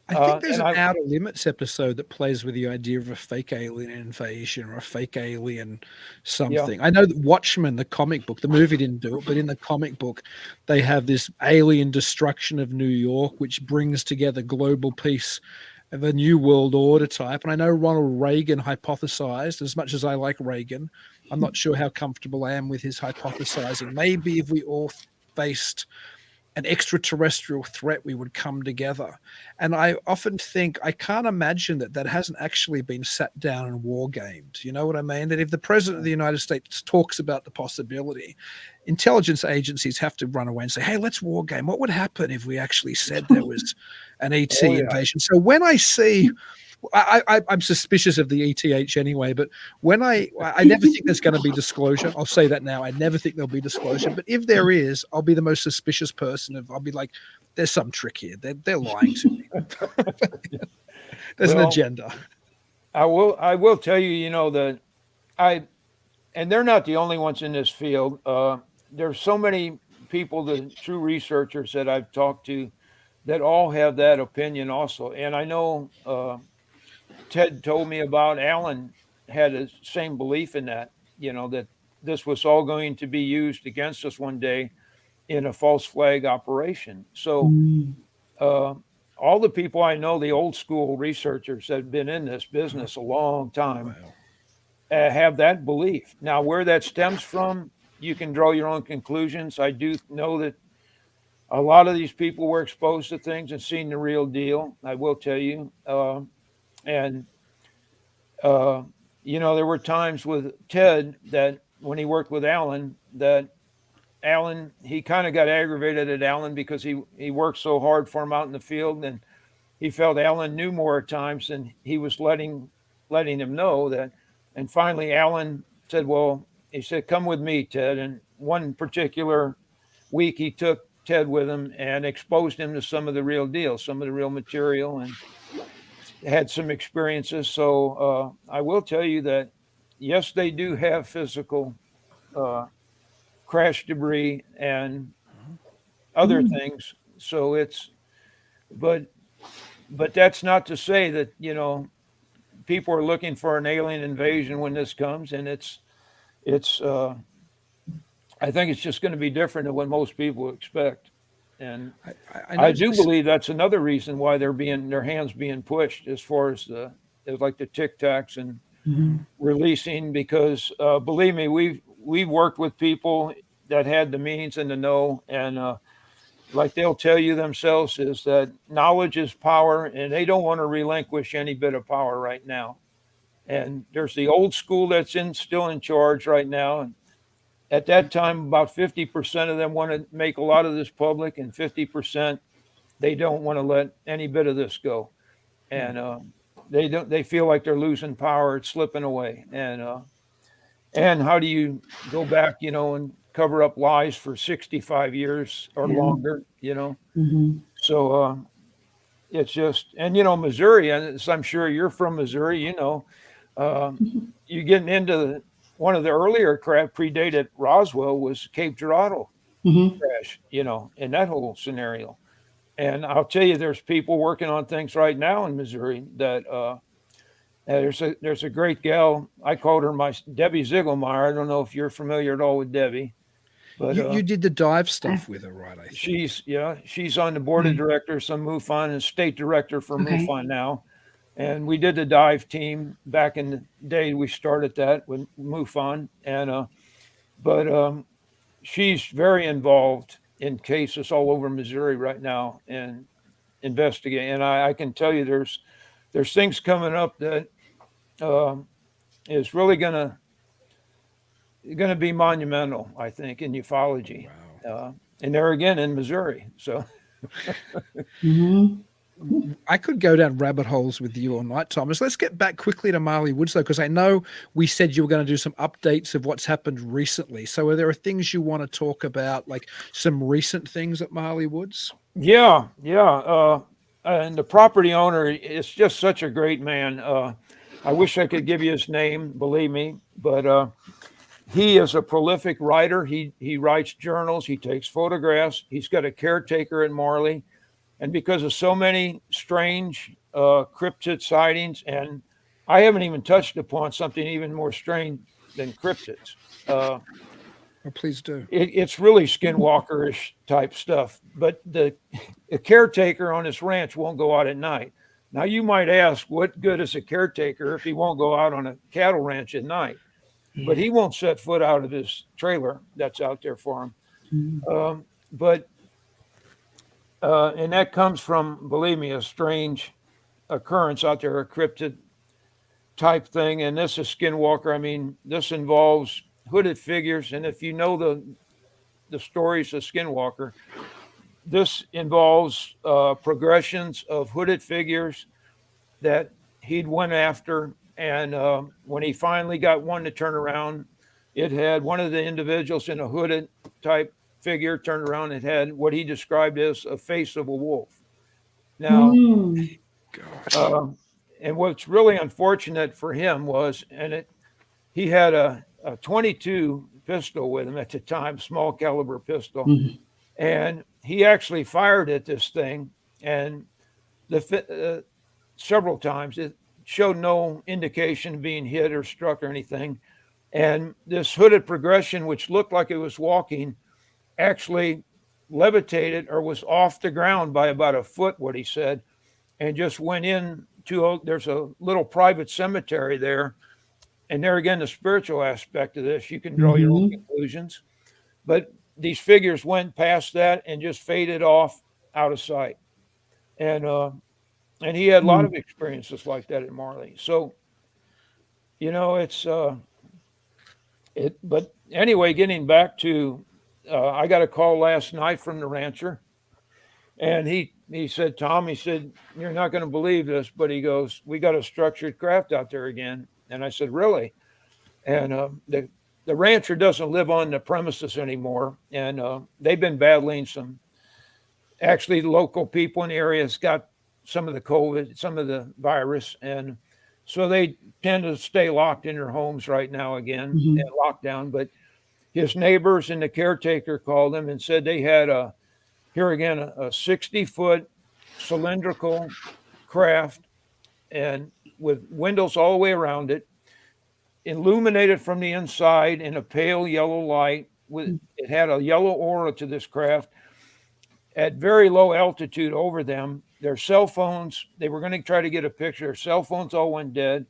I think there's an Outer Limits episode that plays with the idea of a fake alien invasion or a fake alien something. Yeah. I know that Watchmen, the comic book, the movie didn't do it, but in the comic book, they have this alien destruction of New York, which brings together global peace of a new world order type. And I know Ronald Reagan hypothesized, as much as I like Reagan, I'm not sure how comfortable I am with his hypothesizing. Maybe if we all faced an extraterrestrial threat, we would come together. And I often think, I can't imagine that hasn't actually been sat down and war gamed. You know what I mean? That if the president of the United States talks about the possibility, intelligence agencies have to run away and say, hey, let's war game. What would happen if we actually said there was an ET invasion? So when I see, I'm suspicious of the ETH anyway, but when I never think there's going to be disclosure. I'll say that now. I never think there'll be disclosure. But if there is, I'll be the most suspicious person. I'll be like, there's some trick here. They're lying to me. There's an agenda. I will tell you, that and they're not the only ones in this field. There's so many people, the true researchers that I've talked to, that all have that opinion also. And I know Ted told me about Alan had the same belief in that, that this was all going to be used against us one day in a false flag operation. So all the people I know, the old school researchers that have been in this business a long time, have that belief. Now, where that stems from, you can draw your own conclusions. I do know that a lot of these people were exposed to things and seen the real deal. I will tell you. And there were times with Ted that when he worked with Alan, that Alan, he kind of got aggravated at Alan because he worked so hard for him out in the field, and he felt Alan knew more at times than he was letting him know that. And finally, Alan said, "Well," he said, "come with me, Ted." And one particular week, he took Ted with him and exposed him to some of the real deal, some of the real material, and had some experiences. So I will tell you that, yes, they do have physical crash debris and other things. So but that's not to say that, people are looking for an alien invasion when this comes. And I think it's just going to be different than what most people expect. And I do believe that's another reason why their hands being pushed as far as like the Tic Tacs and releasing, because believe me, we've worked with people that had the means and the know, and like they'll tell you themselves, is that knowledge is power, and they don't want to relinquish any bit of power right now. And there's the old school that's still in charge right now. And at that time, about 50% of them want to make a lot of this public, and 50% they don't want to let any bit of this go. And they feel like they're losing power, it's slipping away. And how do you go back, and cover up lies for 65 years or longer, So it's just, and Missouri, and I'm sure you're from Missouri, you're getting into one of the earlier craft predated Roswell was Cape Girardeau crash, in that whole scenario. And I'll tell you, there's people working on things right now in Missouri that there's a great gal. I called her Debbie Ziegelmeyer. I don't know if you're familiar at all with Debbie, but you did the dive stuff with her, right? I think. She's on the board of directors of MUFON and state director for MUFON now. And we did the dive team back in the day. We started that with MUFON, and but she's very involved in cases all over Missouri right now and investigating. And I can tell you, there's things coming up that is really gonna be monumental, I think, in ufology. Wow. And there again in Missouri. So. I could go down rabbit holes with you all night, Thomas. Let's get back quickly to Marley Woods, though, because I know we said you were going to do some updates of what's happened recently. So are there things you want to talk about, like some recent things at Marley Woods? Yeah. And the property owner is just such a great man. I wish I could give you his name, believe me, but he is a prolific writer. He writes journals. He takes photographs. He's got a caretaker at Marley. And because of so many strange cryptid sightings, and I haven't even touched upon something even more strange than cryptids. Oh, please do. It's really Skinwalker-ish type stuff. But the caretaker on this ranch won't go out at night. Now, you might ask, what good is a caretaker if he won't go out on a cattle ranch at night? Yeah. But he won't set foot out of his trailer that's out there for him. And that comes from, believe me, a strange occurrence out there, a cryptid type thing. And this is Skinwalker. I mean, this involves hooded figures. And if you know the stories of Skinwalker, this involves progressions of hooded figures that he'd went after. And when he finally got one to turn around, it had one of the individuals in a hooded type figure turned around. It had what he described as a face of a wolf. Now, and what's really unfortunate for him was, he had a 22 pistol with him at the time, small caliber pistol, and he actually fired at this thing, and several times it showed no indication of being hit or struck or anything. And this hooded progression, which looked like it was walking, actually levitated or was off the ground by about a foot, what he said, and just went in to there's a little private cemetery there. And there again, the spiritual aspect of this, you can draw your own conclusions. But these figures went past that and just faded off out of sight. And he had a lot of experiences like that at Marley. So, it's but anyway, getting back to, I got a call last night from the rancher, and he said, Tom, he said, you're not going to believe this, but he goes, we got a structured craft out there again. And I said, really? And the rancher doesn't live on the premises anymore. And they've been battling actually local people in the area has got some of the COVID, some of the virus. And so they tend to stay locked in their homes right now again and locked down. But his neighbors and the caretaker called him and said they had a 60-foot cylindrical craft and with windows all the way around it, illuminated from the inside in a pale yellow light. It had a yellow aura to this craft at very low altitude over them. Their cell phones, they were going to try to get a picture. Their cell phones all went dead.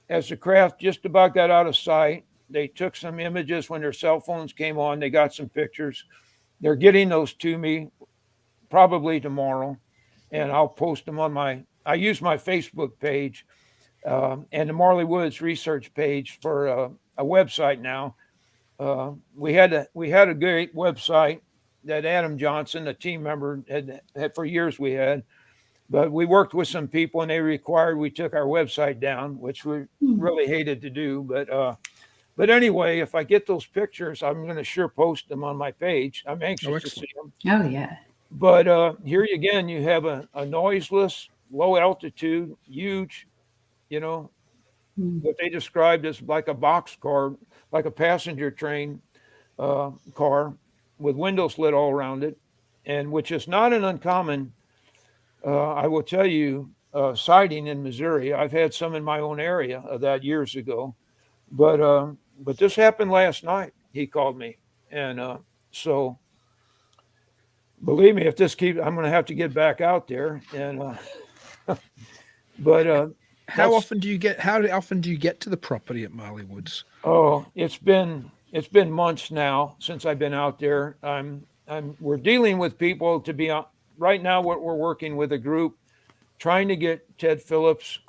As the craft just about got out of sight, they took some images when their cell phones came on. They got some pictures. They're getting those to me probably tomorrow, and I'll post them on I use my Facebook page and the Marley Woods research page for a website now. We had a great website that Adam Johnson, a team member, had for years we had, but we worked with some people and they required we took our website down, which we really hated to do. But anyway, if I get those pictures, I'm going to sure post them on my page. I'm anxious to see them. Oh, yeah. But here again, you have a noiseless, low altitude, huge, what they described as like a box car, like a passenger train car with windows lit all around it, and which is not an uncommon, I will tell you, sighting in Missouri. I've had some in my own area of that years ago, but this happened last night. He called me, and so believe me, if this keeps, I'm going to have to get back out there. And but how often do you get to the property at Marley Woods? Oh, it's been months now since I've been out there. We're dealing with people to be right now. What we're working with a group trying to get Ted Phillips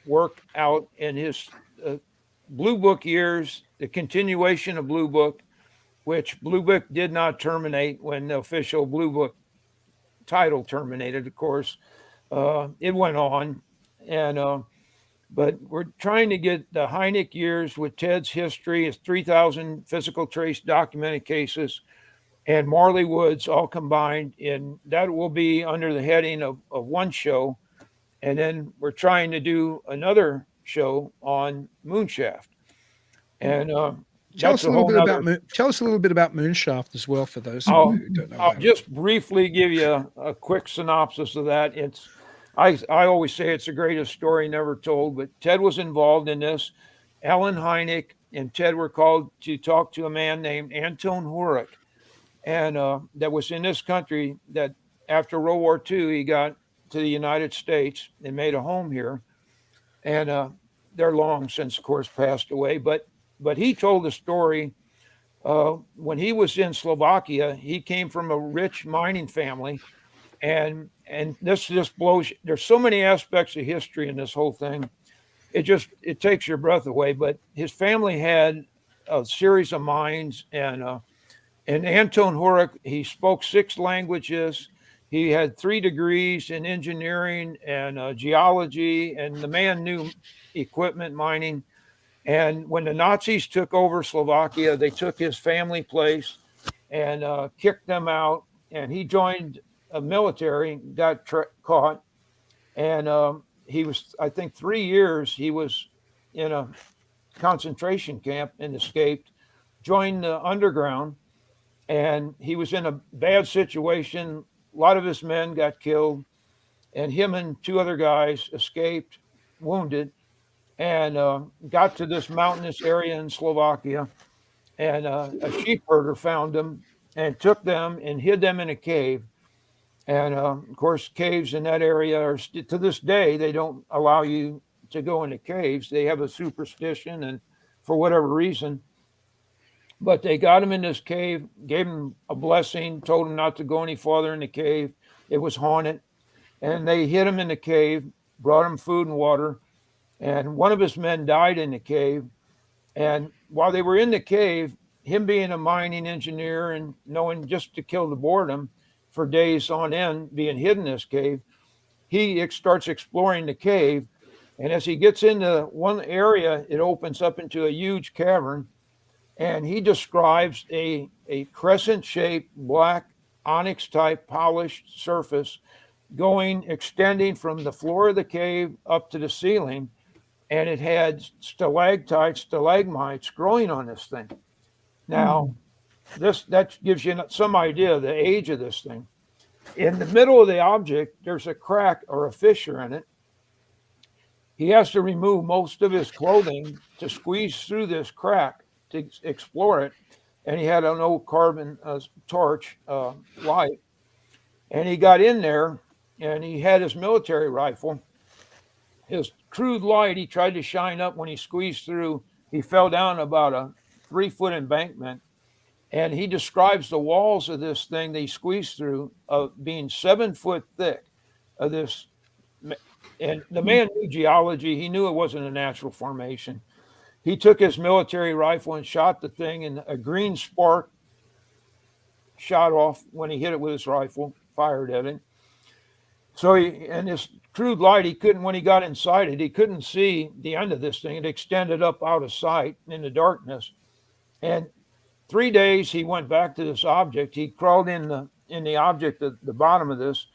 work out in his Blue Book years, the continuation of Blue Book, which Blue Book did not terminate when the official Blue Book title terminated. Of course, it went on, and but we're trying to get the Hynek years with Ted's history, his 3,000 physical trace documented cases, and Marley Woods all combined. And that will be under the heading of one show. And then we're trying to do another show on Moonshaft. And tell us a little bit about Moonshaft as well for those who don't know. I'll just briefly give you a quick synopsis of that. I always say it's the greatest story never told, but Ted was involved in this. Alan Hynek and Ted were called to talk to a man named Anton Hurek, and that was in this country that after World War II, he got to the United States and made a home here. And they're long since, of course, passed away. But he told the story when he was in Slovakia. He came from a rich mining family. And this just blows. There's so many aspects of history in this whole thing. It takes your breath away. But his family had a series of mines, and Anton Hurek, he spoke 6 languages. He had 3 degrees in engineering and geology, and the man knew equipment mining. And when the Nazis took over Slovakia, they took his family place and kicked them out. And he joined a military, got caught, and he was, I think, 3 years he was in a concentration camp and escaped, joined the underground, and he was in a bad situation. A lot of his men got killed, and him and 2 other guys escaped, wounded, and got to this mountainous area in Slovakia, and a sheep herder found him and took them and hid them in a cave. And of course, caves in that area are to this day, they don't allow you to go into caves. They have a superstition, and for whatever reason. But they got him in this cave, gave him a blessing, told him not to go any farther in the cave. It was haunted. And they hid him in the cave, brought him food and water. And one of his men died in the cave. And while they were in the cave, him being a mining engineer and knowing just to kill the boredom for days on end, being hidden in this cave, he starts exploring the cave. And as he gets into one area, it opens up into a huge cavern. And he describes a crescent-shaped black onyx-type polished surface extending from the floor of the cave up to the ceiling, and it had stalactites, stalagmites growing on this thing. Now, that gives you some idea of the age of this thing. In the middle of the object, there's a crack or a fissure in it. He has to remove most of his clothing to squeeze through this crack to explore it. And he had an old carbon torch light. And he got in there, and he had his military rifle. His crude light, he tried to shine up when he squeezed through. He fell down about a 3-foot embankment. And he describes the walls of this thing that he squeezed through of being 7 foot thick of this. And the man knew geology. He knew it wasn't a natural formation. He took his military rifle and shot the thing, and a green spark shot off when he hit it with his rifle, fired at it. So and his crude light, when he got inside it, he couldn't see the end of this thing. It extended up out of sight in the darkness. And 3 days he went back to this object. He crawled in the object at the bottom of this,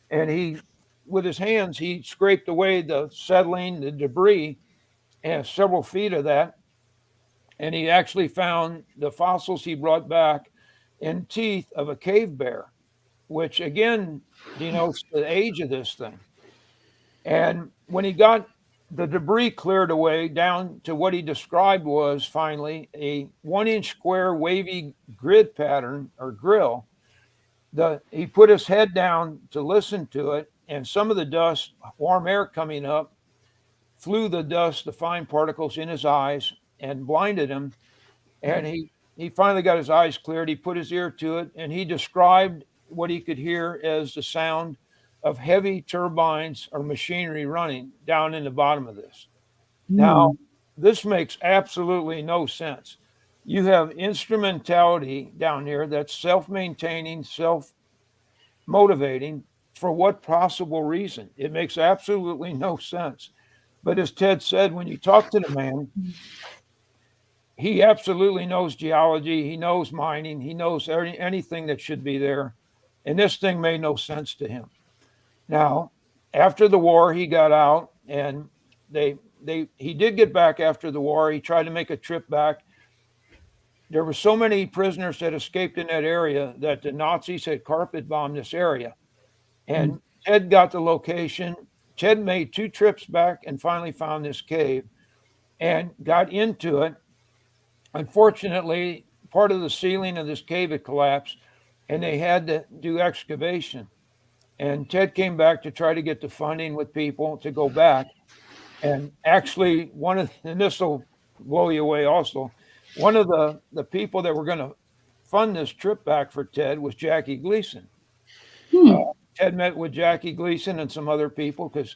and with his hands, he scraped away the settling, the debris, and several feet of that. And he actually found the fossils he brought back in teeth of a cave bear, which again denotes the age of this thing. And when he got the debris cleared away down to what he described was finally a 1-inch square wavy grid pattern or grill, he put his head down to listen to it, and some of the dust, warm air coming up, flew the dust, the fine particles in his eyes and blinded him. And he finally got his eyes cleared. He put his ear to it, and he described what he could hear as the sound of heavy turbines or machinery running down in the bottom of this. Now, this makes absolutely no sense. You have instrumentality down here that's self-maintaining, self-motivating. For what possible reason? It makes absolutely no sense. But as Ted said, when you talk to the man, he absolutely knows geology. He knows mining. He knows anything that should be there. And this thing made no sense to him. Now, after the war, he got out, and he did get back after the war. He tried to make a trip back. There were so many prisoners that escaped in that area that the Nazis had carpet bombed this area. And Ted got the location. Ted made 2 trips back and finally found this cave and got into it. Unfortunately, part of the ceiling of this cave had collapsed, and they had to do excavation. And Ted came back to try to get the funding with people to go back. And actually, and this will blow you away also, one of the people that were going to fund this trip back for Ted was Jackie Gleason. Ted met with Jackie Gleason and some other people because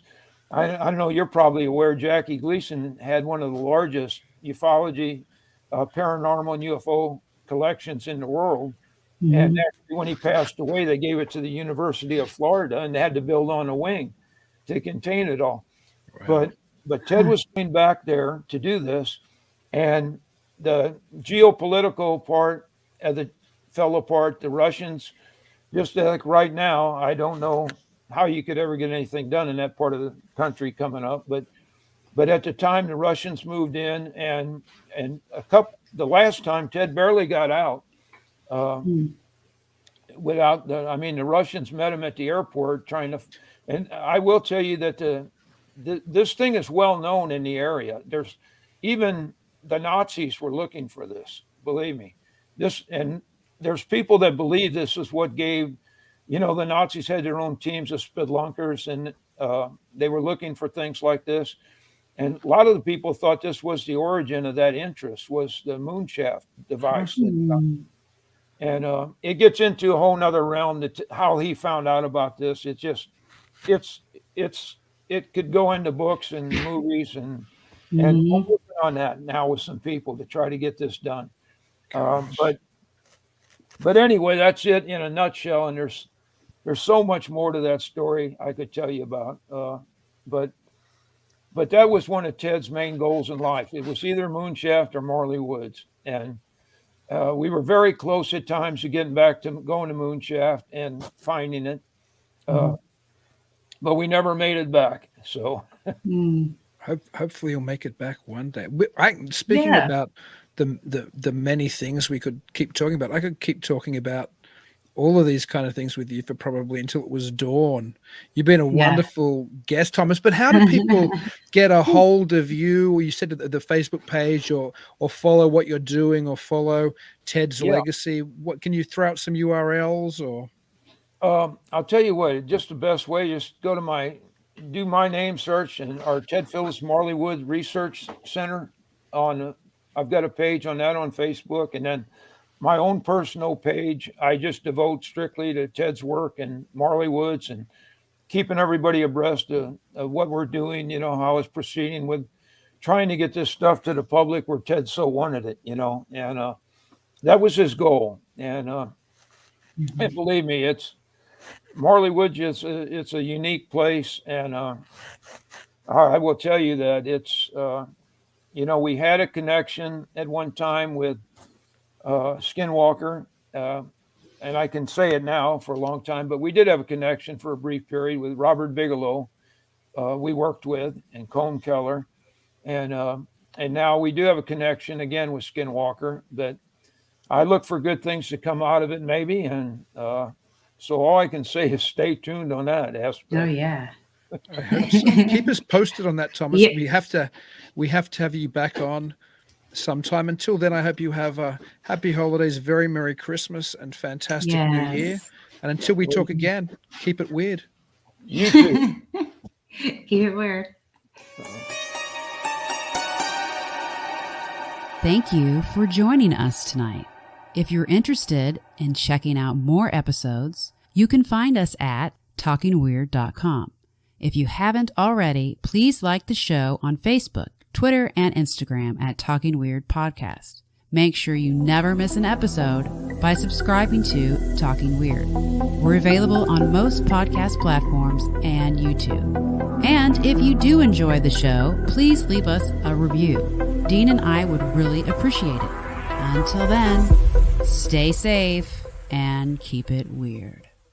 I don't know, you're probably aware Jackie Gleason had one of the largest ufology, paranormal and UFO collections in the world. And actually, when he passed away, they gave it to the University of Florida, and they had to build on a wing to contain it all. Wow. But Ted was going back there to do this, and the geopolitical part of it fell apart. The Russians, just like right now, I don't know how you could ever get anything done in that part of the country coming up. But at the time, the Russians moved in, and the last time Ted barely got out. The Russians met him at the airport and I will tell you that this thing is well known in the area. Even the Nazis were looking for this, believe me. The there's people that believe this is what gave, the Nazis had their own teams of spelunkers, and they were looking for things like this. And a lot of the people thought this was the origin of that interest, was the Moonshaft device. And it gets into a whole nother realm that how he found out about this. It could go into books and movies and we're working on that now with some people to try to get this done. But anyway, that's it in a nutshell. And there's so much more to that story I could tell you about. But that was one of Ted's main goals in life. It was either Moonshaft or Marley Woods. And we were very close at times to getting back to going to Moonshaft and finding it. But we never made it back. So hopefully you'll make it back one day. Speaking about the many things we could keep talking about, I could keep talking about all of these kind of things with you for probably until it was dawn. You've been a wonderful guest, Thomas, but how do people get a hold of you? Or you said the Facebook page or follow what you're doing or follow Ted's legacy. What can you throw out some URLs or? I'll tell you what, just the best way, just go to do my name search and our Ted Phillips Marley Woods Research Center I've got a page on that on Facebook, and then my own personal page, I just devote strictly to Ted's work and Marley Woods and keeping everybody abreast of what we're doing, how it's proceeding with trying to get this stuff to the public where Ted so wanted it, and that was his goal. And believe me, Marley Woods it's a unique place. And I will tell you that it's, we had a connection at one time with Skinwalker, and I can say it now for a long time, but we did have a connection for a brief period with Robert Bigelow. We worked with and Colm Keller, and now we do have a connection again with Skinwalker. But I look for good things to come out of it, maybe, and so all I can say is stay tuned on that aspect. Oh yeah. I hope so. Keep us posted on that, Thomas. We have to have you back on sometime. Until then, I hope you have a happy holidays, very Merry Christmas, and fantastic New Year. And until we talk again, keep it weird. You too. Keep it weird. Thank you for joining us tonight. If you're interested in checking out more episodes, you can find us at talkingweird.com. If you haven't already, please like the show on Facebook, Twitter, and Instagram at Talking Weird Podcast. Make sure you never miss an episode by subscribing to Talking Weird. We're available on most podcast platforms and YouTube. And if you do enjoy the show, please leave us a review. Dean and I would really appreciate it. Until then, stay safe and keep it weird.